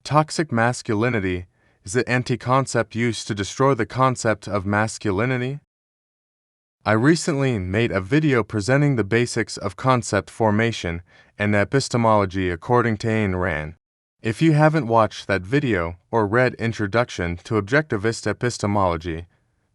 Toxic masculinity is the anti-concept used to destroy the concept of masculinity. I recently made a video presenting the basics of concept formation and epistemology according to Ayn Rand. If you haven't watched that video or read Introduction to Objectivist Epistemology,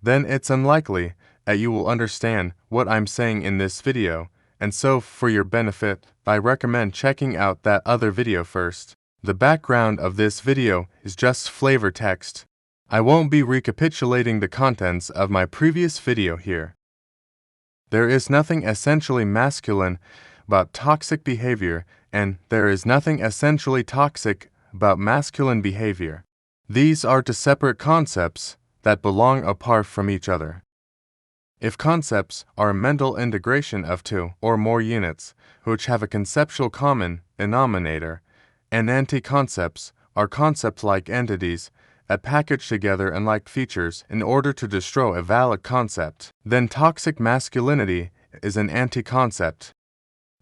then it's unlikely that you will understand what I'm saying in this video, and so for your benefit, I recommend checking out that other video first. The background of this video is just flavor text. I won't be recapitulating the contents of my previous video here. There is nothing essentially masculine about toxic behavior, and there is nothing essentially toxic about masculine behavior. These are two separate concepts that belong apart from each other. If concepts are a mental integration of two or more units which have a conceptual common denominator, and anti-concepts are concept-like entities that package together unlike features in order to destroy a valid concept, then toxic masculinity is an anti-concept.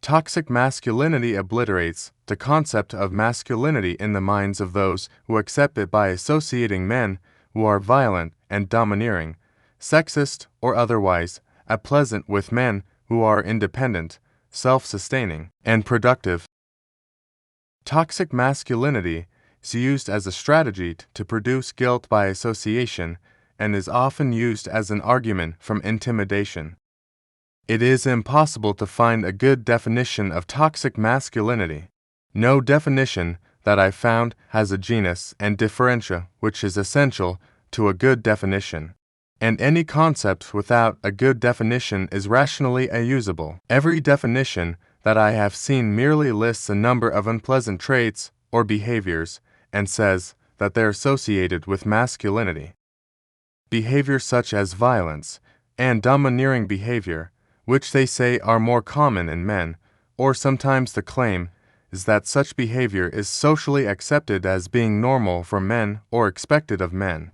Toxic masculinity obliterates the concept of masculinity in the minds of those who accept it by associating men who are violent and domineering, sexist or otherwise, unpleasant with men who are independent, self-sustaining, and productive. Toxic masculinity is used as a strategy to produce guilt by association and is often used as an argument from intimidation. It is impossible to find a good definition of toxic masculinity. No definition that I found has a genus and differentia which is essential to a good definition. And any concept without a good definition is rationally unusable. Every definition that I have seen merely lists a number of unpleasant traits or behaviors and says that they're associated with masculinity. Behaviors such as violence and domineering behavior, which they say are more common in men, or sometimes the claim is that such behavior is socially accepted as being normal for men or expected of men.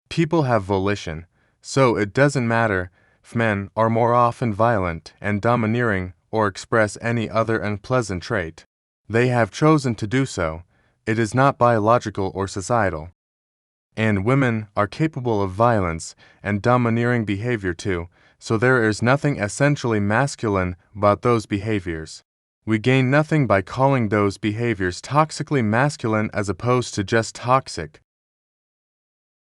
People have volition, so it doesn't matter if men are more often violent and domineering or express any other unpleasant trait. They have chosen to do so. It is not biological or societal. And women are capable of violence and domineering behavior too, so there is nothing essentially masculine about those behaviors. We gain nothing by calling those behaviors toxically masculine as opposed to just toxic.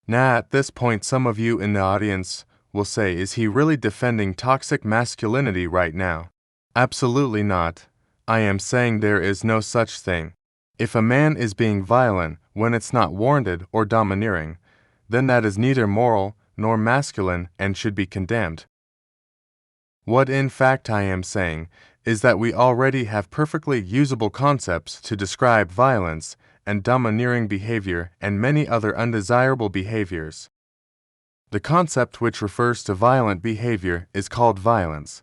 Now, at this point, some of you in the audience will say, is he really defending toxic masculinity right now? Absolutely not. I am saying there is no such thing. If a man is being violent when it's not warranted or domineering, then that is neither moral nor masculine and should be condemned. What in fact I am saying is that we already have perfectly usable concepts to describe violence and domineering behavior and many other undesirable behaviors. The concept which refers to violent behavior is called violence.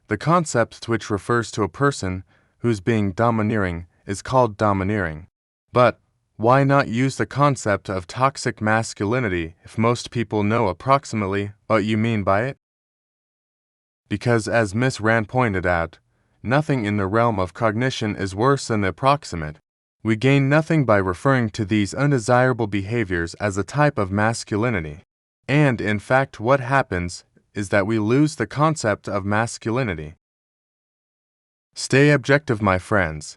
The concept which refers to a person who's being domineering is called domineering. But why not use the concept of toxic masculinity if most people know approximately what you mean by it? Because as Miss Rand pointed out, nothing in the realm of cognition is worse than the approximate. We gain nothing by referring to these undesirable behaviors as a type of masculinity. And in fact, what happens is that we lose the concept of masculinity. Stay objective, my friends.